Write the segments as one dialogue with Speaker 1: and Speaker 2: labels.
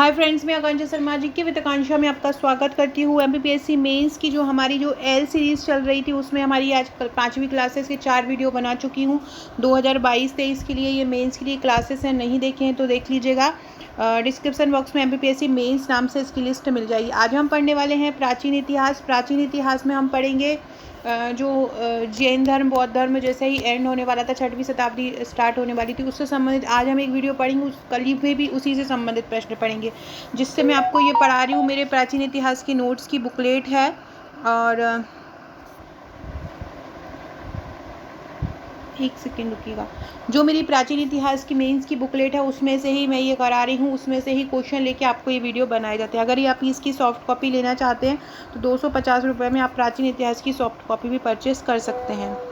Speaker 1: Hi friends, मैं आकांक्षा शर्मा जी की with आकांक्षा में आपका स्वागत करती हूँ। एमपीपीएससी मेंस की जो हमारी एल सीरीज़ चल रही थी उसमें हमारी आज 5वीं क्लासेस के 4 वीडियो बना चुकी हूँ। 2022-23 के लिए ये मेंस के लिए क्लासेस हैं, नहीं देखे हैं तो देख लीजिएगा। डिस्क्रिप्शन बॉक्स में एमपीपीएससी मेंस नाम से इसकी लिस्ट मिल जाएगी। आज हम पढ़ने वाले हैं प्राचीन इतिहास। प्राचीन इतिहास में हम पढ़ेंगे जो जैन धर्म, बौद्ध धर्म जैसे ही एंड होने वाला था, 6वीं शताब्दी स्टार्ट होने वाली थी, उससे संबंधित आज हम एक वीडियो पढ़ेंगे। उस कल में भी उसी से संबंधित प्रश्न पढ़ेंगे, जिससे मैं आपको ये पढ़ा रही हूँ। मेरे प्राचीन इतिहास की नोट्स की बुकलेट है और एक सेकेंड रुकिएगा। जो मेरी प्राचीन इतिहास की मेंस की बुकलेट है उसमें से ही मैं ये करा रही हूँ, उसमें से ही क्वेश्चन लेके आपको ये वीडियो बनाए जाते हैं। अगर ये आप इसकी सॉफ्ट कॉपी लेना चाहते हैं तो 250 रुपये में आप प्राचीन इतिहास की सॉफ्ट कॉपी भी परचेस कर सकते हैं।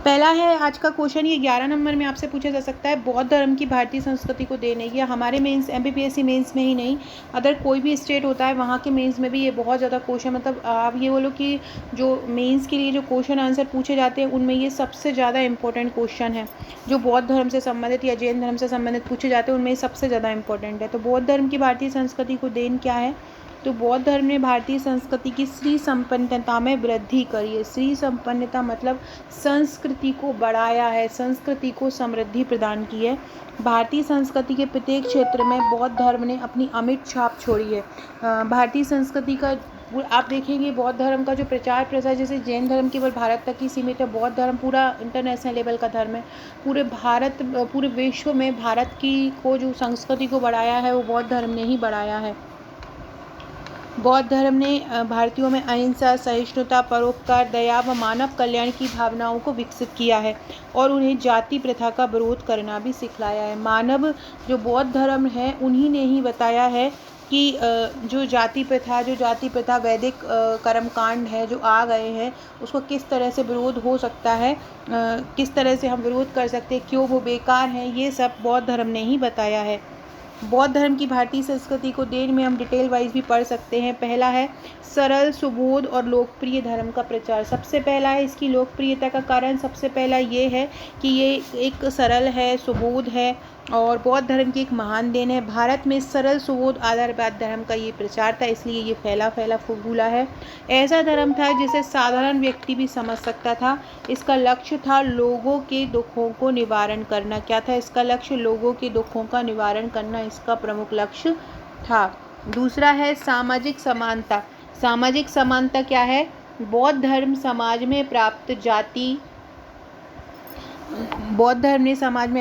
Speaker 1: पहला है आज का क्वेश्चन, ये 11 नंबर में आपसे पूछा जा सकता है। बौद्ध धर्म की भारतीय संस्कृति को देन है। ये हमारे मेंस एमपीपीएससी मेंस में ही नहीं, अदर कोई भी स्टेट होता है वहाँ के मेंस में भी ये बहुत ज़्यादा क्वेश्चन, मतलब आप ये बोलो कि जो मेंस के लिए जो क्वेश्चन आंसर पूछे जाते हैं उनमें ये सबसे ज़्यादा इंपॉर्टेंट क्वेश्चन है। जो बौद्ध धर्म से संबंधित या जैन धर्म से संबंधित पूछे जाते हैं उनमें सबसे ज़्यादा इंपॉर्टेंट है। तो बौद्ध धर्म की भारतीय संस्कृति को देन क्या है? तो बौद्ध धर्म ने भारतीय संस्कृति की श्री संपन्नता में वृद्धि करी है। श्री संपन्नता मतलब संस्कृति को बढ़ाया है, संस्कृति को समृद्धि प्रदान की है। भारतीय संस्कृति के प्रत्येक क्षेत्र में बौद्ध धर्म ने अपनी अमिट छाप छोड़ी है। भारतीय संस्कृति का आप देखेंगे, बौद्ध धर्म का जो प्रचार प्रसार, जैसे जैन धर्म केवल भारत तक ही सीमित है, बौद्ध धर्म पूरा इंटरनेशनल लेवल का धर्म है। पूरे विश्व में भारत की को जो संस्कृति को बढ़ाया है वो बौद्ध धर्म ने ही बढ़ाया है। बौद्ध धर्म ने भारतीयों में अहिंसा, सहिष्णुता, परोपकार, दया व मानव कल्याण की भावनाओं को विकसित किया है और उन्हें जाति प्रथा का विरोध करना भी सिखलाया है। मानव जो बौद्ध धर्म है उन्हीं ने ही बताया है कि जो जाति प्रथा वैदिक कर्मकांड है जो आ गए हैं उसको किस तरह से विरोध हो सकता है, किस तरह से हम विरोध कर सकते हैं, क्यों वो बेकार हैं, ये सब बौद्ध धर्म ने ही बताया है। बौद्ध धर्म की भारतीय संस्कृति को देन में हम डिटेल वाइज भी पढ़ सकते हैं। पहला है सरल, सुबोध और लोकप्रिय धर्म का प्रचार। सबसे पहला है इसकी लोकप्रियता का कारण, सबसे पहला ये है कि ये एक सरल है, सुबोध है और बौद्ध धर्म की एक महान देन है। भारत में सरल, सुबोध, आदर्शवाद धर्म का ये प्रचार था, इसलिए ये फैला फूला है। ऐसा धर्म था जिसे साधारण व्यक्ति भी समझ सकता था। इसका लक्ष्य था लोगों के दुखों को निवारण करना। क्या था इसका लक्ष्य? लोगों के दुखों का निवारण करना इसका प्रमुख लक्ष्य था। दूसरा है सामाजिक समानता। सामाजिक समानता क्या है? बौद्ध धर्म ने समाज में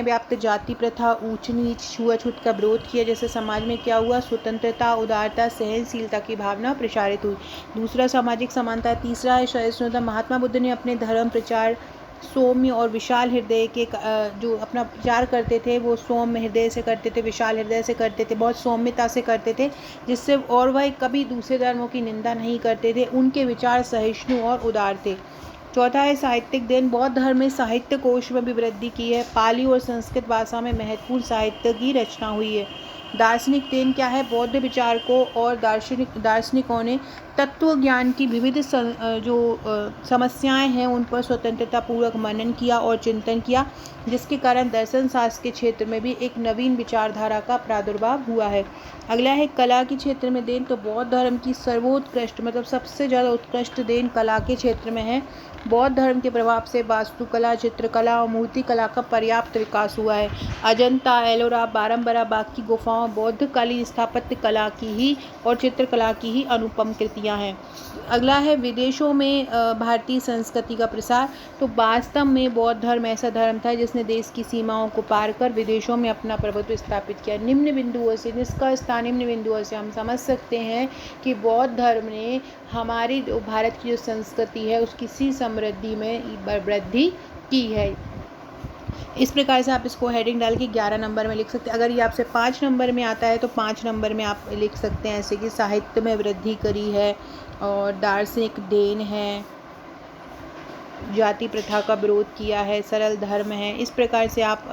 Speaker 1: व्याप्त जाति प्रथा, ऊंच नीच, छुआछूत का विरोध किया। जैसे समाज में क्या हुआ? स्वतंत्रता, उदारता, सहनशीलता की भावना प्रसारित हुई। दूसरा सामाजिक समानता। तीसरा है सहिष्णुता। महात्मा बुद्ध ने अपने धर्म प्रचार सौम्य और विशाल हृदय के जो अपना प्रचार करते थे वो सौम्य हृदय से करते थे, विशाल हृदय से करते थे, बहुत सौम्यता से करते थे, जिससे और वह कभी दूसरे धर्मों की निंदा नहीं करते थे। उनके विचार सहिष्णु और उदार थे। चौथा है साहित्यिक देन। बौद्ध धर्म ने साहित्य कोश में भी वृद्धि की है। पाली और संस्कृत भाषा में महत्वपूर्ण साहित्य की रचना हुई है। दार्शनिक देन क्या है? बौद्ध विचारकों और दार्शनिकों ने तत्व ज्ञान की विविध समस्याएं हैं उन पर स्वतंत्रता पूर्वक मनन किया और चिंतन किया, जिसके कारण दर्शन शास्त्र के क्षेत्र में भी एक नवीन विचारधारा का प्रादुर्भाव हुआ है। अगला है कला के क्षेत्र में देन। तो बौद्ध धर्म की सर्वोत्कृष्ट मतलब सबसे ज़्यादा उत्कृष्ट देन कला के क्षेत्र में है। बौद्ध धर्म के प्रभाव से वास्तुकला, चित्रकला और मूर्तिकला का पर्याप्त विकास हुआ है। अजंता, एलोरा, बारम्बारा बाग की गुफाओं बौद्धकालीन स्थापत्य कला की ही और चित्रकला की ही अनुपम कृतियाँ हैं। अगला है विदेशों में भारतीय संस्कृति का प्रसार। तो वास्तव में बौद्ध धर्म ऐसा धर्म था जिसने देश की सीमाओं को पार कर विदेशों में अपना प्रभुत्व स्थापित किया। निम्न बिंदुओं से हम समझ सकते हैं कि बौद्ध धर्म ने हमारी भारत की जो संस्कृति है उसकी सी समृद्धि में वृद्धि की है। इस प्रकार से आप इसको हेडिंग डाल के 11 नंबर में लिख सकते हैं। अगर ये आपसे 5 नंबर में आता है तो 5 नंबर में आप लिख सकते हैं ऐसे कि साहित्य में वृद्धि करी है और दार्शनिक देन है, जाति प्रथा का विरोध किया है, सरल धर्म है। इस प्रकार से आप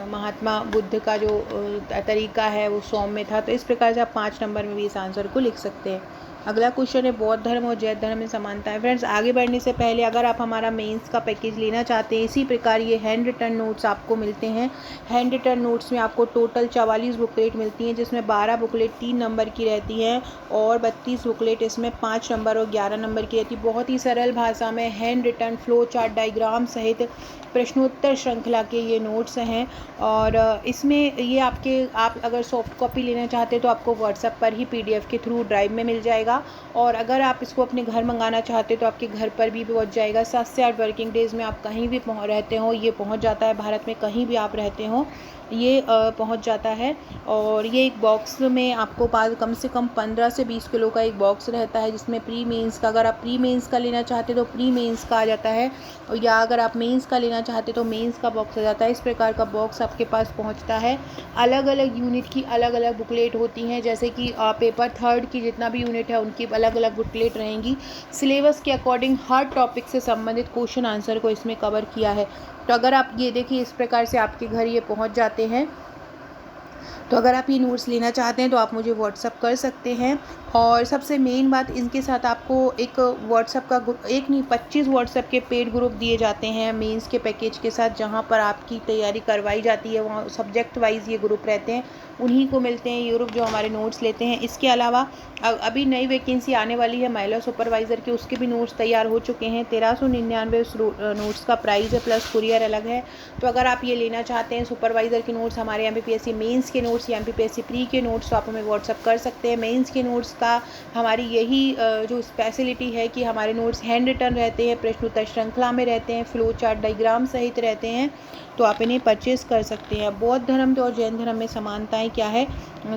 Speaker 1: महात्मा बुद्ध का जो तरीका है वो सौम्य था, तो इस प्रकार से आप 5 नंबर में भी इस आंसर को लिख सकते हैं। अगला क्वेश्चन है बौद्ध धर्म और जैन धर्म में समानता है। फ्रेंड्स, आगे बढ़ने से पहले अगर आप हमारा मेंस का पैकेज लेना चाहते हैं, इसी प्रकार ये हैंड रिटन नोट्स आपको मिलते हैं। हैंड रिटन नोट्स में आपको टोटल 44 बुकलेट मिलती हैं, जिसमें 12 बुकलेट 3 नंबर की रहती हैं और 32 बुकलेट इसमें 5 नंबर और 11 नंबर की रहती है। बहुत ही सरल भाषा में hand written flow chart diagram सहित प्रश्नोत्तर श्रृंखला के ये नोट्स हैं। और इसमें ये आप अगर सॉफ्ट कॉपी लेना चाहते हैं तो आपको व्हाट्सएप पर ही PDF के थ्रू ड्राइव में मिल जाएगा, और अगर आप इसको अपने घर मंगाना चाहते हैं तो आपके घर पर भी पहुंच जाएगा। 7 से 8 वर्किंग डेज़ में आप कहीं भी रहते हो ये पहुंच जाता है। भारत में कहीं भी आप रहते हो ये पहुंच जाता है। और ये एक बॉक्स में आपको कम से कम 15 से 20 किलो का एक बॉक्स रहता है, जिसमें प्री मेंस का, अगर आप प्री मेंस का लेना चाहते तो प्री मेंस का आ जाता है, या अगर आप मेंस का लेना चाहते तो मेंस का बॉक्स आ जाता है। इस प्रकार का बॉक्स आपके पास पहुंचता है। अलग अलग यूनिट की अलग अलग बुकलेट होती हैं, जैसे कि पेपर 3rd की जितना भी यूनिट है उनकी अलग अलग बुकलेट रहेंगी। सिलेबस के अकॉर्डिंग हर टॉपिक से संबंधित क्वेश्चन आंसर को इसमें कवर किया है। तो अगर आप ये देखिए इस प्रकार से आपके घर ये पहुंच जाते हैं। तो अगर आप ये नोट्स लेना चाहते हैं तो आप मुझे व्हाट्सअप कर सकते हैं। और सबसे मेन बात, इनके साथ आपको एक व्हाट्सअप का एक नहीं 25 व्हाट्सअप के पेड ग्रुप दिए जाते हैं मेंस के पैकेज के साथ, जहां पर आपकी तैयारी करवाई जाती है। वहाँ सब्जेक्ट वाइज ये ग्रुप रहते हैं, उन्हीं को मिलते हैं ये ग्रुप जो हमारे नोट्स लेते हैं। इसके अलावा अभी नई वैकेंसी आने वाली है महिला सुपरवाइज़र के, उसके भी नोट्स तैयार हो चुके हैं। 1399 उस नोट्स का प्राइस है, प्लस कुरियर अलग है। तो अगर आप ये लेना चाहते हैं सुपरवाइज़र के नोट्स, हमारे MPPSC मेंस के नोट्स या MPPSC प्री के नोट्स, तो आप हमें व्हाट्सअप कर सकते हैं। मेंस के नोट्स का हमारी यही जो स्पेशलिटी है कि हमारे नोट्स हैंड रिटन रहते हैं, प्रश्नोत्तर श्रृंखला में रहते हैं, फ्लो चार्ट डायग्राम सहित रहते हैं, तो आप इन्हें परचेज़ कर सकते हैं। बौद्ध धर्म और जैन धर्म में समानताएं क्या है?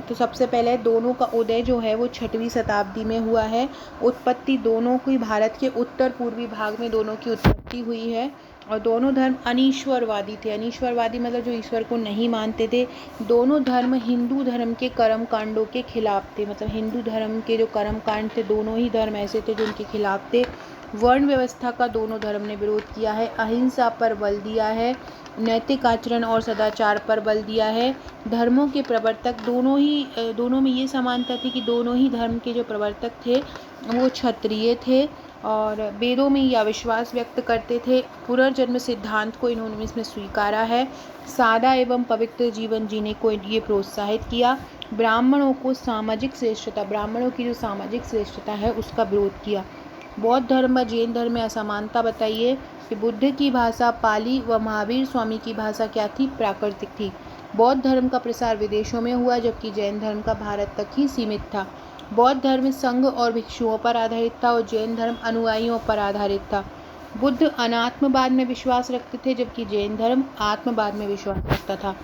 Speaker 1: तो सबसे पहले दोनों का उदय जो है वो 6वीं शताब्दी में हुआ है। उत्पत्ति दोनों की भारत के उत्तर पूर्वी भाग में दोनों की उत्पत्ति हुई है। और दोनों धर्म अनीश्वरवादी थे। अनीश्वरवादी मतलब जो ईश्वर को नहीं मानते थे। दोनों धर्म हिंदू धर्म के कर्म कांडों के खिलाफ थे, मतलब हिंदू धर्म के जो कर्म कांड थे, दोनों ही धर्म ऐसे थे जो उनके खिलाफ थे। वर्ण व्यवस्था का दोनों धर्म ने विरोध किया है। अहिंसा पर बल दिया है। नैतिक आचरण और सदाचार पर बल दिया है। धर्मों के प्रवर्तक दोनों में ये समानता थी कि दोनों ही धर्म के जो प्रवर्तक थे वो क्षत्रिय थे, और वेदों में यह विश्वास व्यक्त करते थे। पुनर्जन्म सिद्धांत को इन्होंने इसमें स्वीकारा है। सादा एवं पवित्र जीवन जीने को ये प्रोत्साहित किया। ब्राह्मणों की जो सामाजिक श्रेष्ठता है उसका विरोध किया। बौद्ध धर्म व जैन धर्म में असमानता बताइए कि बुद्ध की भाषा पाली व महावीर स्वामी की भाषा क्या थी? प्राकृतिक थी। बौद्ध धर्म का प्रसार विदेशों में हुआ, जबकि जैन धर्म का भारत तक ही सीमित था। बौद्ध धर्म संघ और भिक्षुओं पर आधारित था और जैन धर्म अनुयायियों पर आधारित था। बुद्ध अनात्मवाद में विश्वास रखते थे, जबकि जैन धर्म आत्मवाद में विश्वास रखता था।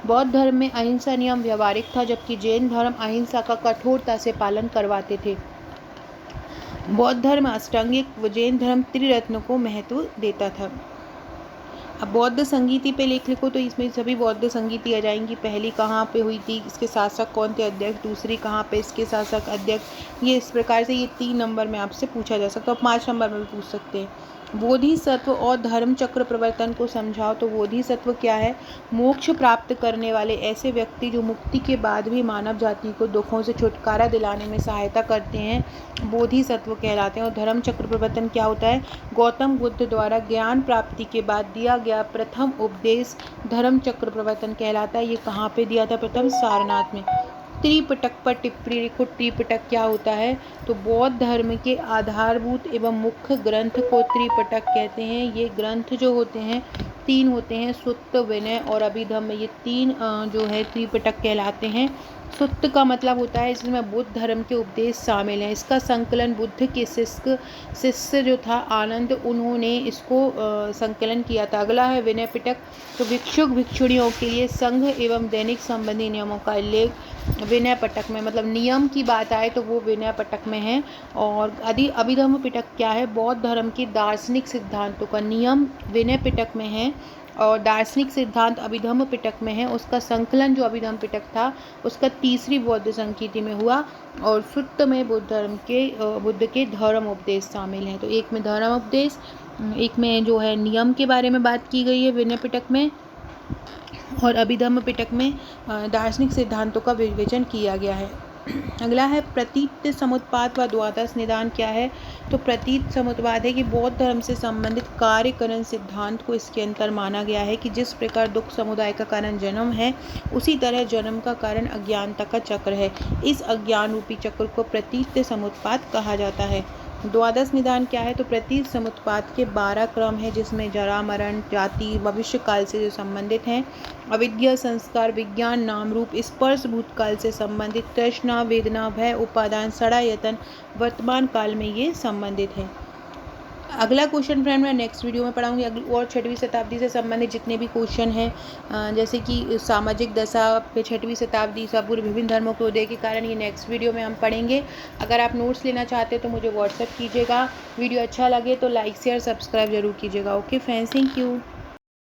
Speaker 1: बौद्ध धर्म में अहिंसा नियम व्यवहारिक था, जबकि जैन धर्म अहिंसा का कठोरता से पालन करवाते थे। बौद्ध धर्म अष्टांगिक व जैन धर्म त्रिरत्न को महत्व देता था। अब बौद्ध संगीति पे लेख लिखो तो इसमें सभी बौद्ध संगीति आ जाएंगी। पहली कहाँ पे हुई थी, इसके शासक कौन थे अध्यक्ष, दूसरी कहाँ पे इसके शासक अध्यक्ष, ये इस प्रकार से ये 3 नंबर में आपसे पूछा जा सकता है और 5 नंबर में भी पूछ सकते हैं। बोधिसत्व और धर्म चक्र प्रवर्तन को समझाओ। तो बोधिसत्व क्या है? मोक्ष प्राप्त करने वाले ऐसे व्यक्ति जो मुक्ति के बाद भी मानव जाति को दुखों से छुटकारा दिलाने में सहायता करते हैं, बोधिसत्व कहलाते हैं। और धर्म चक्र प्रवर्तन क्या होता है? गौतम बुद्ध द्वारा ज्ञान प्राप्ति के बाद दिया गया प्रथम उपदेश धर्म चक्र प्रवर्तन कहलाता है। ये कहाँ पे दिया था? प्रथम सारनाथ में। त्रिपिटक पर टिप्पणी लिखो। त्रिपिटक क्या होता है? तो बौद्ध धर्म के आधारभूत एवं मुख्य ग्रंथ को त्रिपिटक कहते हैं। ये ग्रंथ जो होते हैं 3 होते हैं, सुत्त, विनय और अभिधम्म। ये 3 जो है त्रिपिटक कहलाते हैं। सुत्त का मतलब होता है इसमें बुद्ध धर्म के उपदेश शामिल हैं। इसका संकलन बुद्ध के शिष्य जो था आनंद, उन्होंने इसको संकलन किया था। अगला है विनय पिटक। तो भिक्षुक भिक्षुणियों के लिए संघ एवं दैनिक संबंधी नियमों का उल्लेख विनय पिटक में, मतलब नियम की बात आए तो वो विनय पिटक में है। और अभिधम्म पिटक क्या है? बौद्ध धर्म के दार्शनिक सिद्धांतों का नियम विनय पिटक में है और दार्शनिक सिद्धांत अभिधम्म पिटक में है। उसका संकलन जो अभिधम्म पिटक था उसका 3री बौद्ध संगीति में हुआ। और सुत्त में बुद्ध के धर्म उपदेश शामिल हैं। तो एक में धर्म उपदेश, एक में जो है नियम के बारे में बात की गई है विनय पिटक में, और अभिधम्म पिटक में दार्शनिक सिद्धांतों का विवेचन किया गया है। अगला है प्रतीत समुत्पाद व द्वादश निदान क्या है। तो प्रतीत समुत्पाद है कि बौद्ध धर्म से संबंधित कार्यकरण सिद्धांत को इसके अंतर माना गया है कि जिस प्रकार दुख समुदाय का कारण जन्म है, उसी तरह जन्म का कारण अज्ञानता का चक्र है। इस अज्ञान रूपी चक्र को प्रतीत समुत्पाद कहा जाता है। द्वादश निदान क्या है। तो प्रतीत समुत्पाद के 12 क्रम है, जिसमें जरा मरण जाति भविष्य काल से जो संबंधित हैं, अविद्या संस्कार विज्ञान नाम रूप स्पर्श भूतकाल से संबंधित, तृष्णा वेदना भय उपादान सड़ायतन वर्तमान काल में ये संबंधित है। अगला क्वेश्चन फ्रेंड मैं नेक्स्ट वीडियो में पढ़ाऊंगी और 6वीं शताब्दी से संबंधित जितने भी क्वेश्चन हैं, जैसे कि सामाजिक दशा पे 6वीं शताब्दी ईसा पूर्व विभिन्न धर्मों के उदय के कारण, ये नेक्स्ट वीडियो में हम पढ़ेंगे। अगर आप नोट्स लेना चाहते हैं तो मुझे व्हाट्सएप कीजिएगा। वीडियो अच्छा लगे तो लाइक शेयर सब्सक्राइब जरूर कीजिएगा। Okay friends, thank you.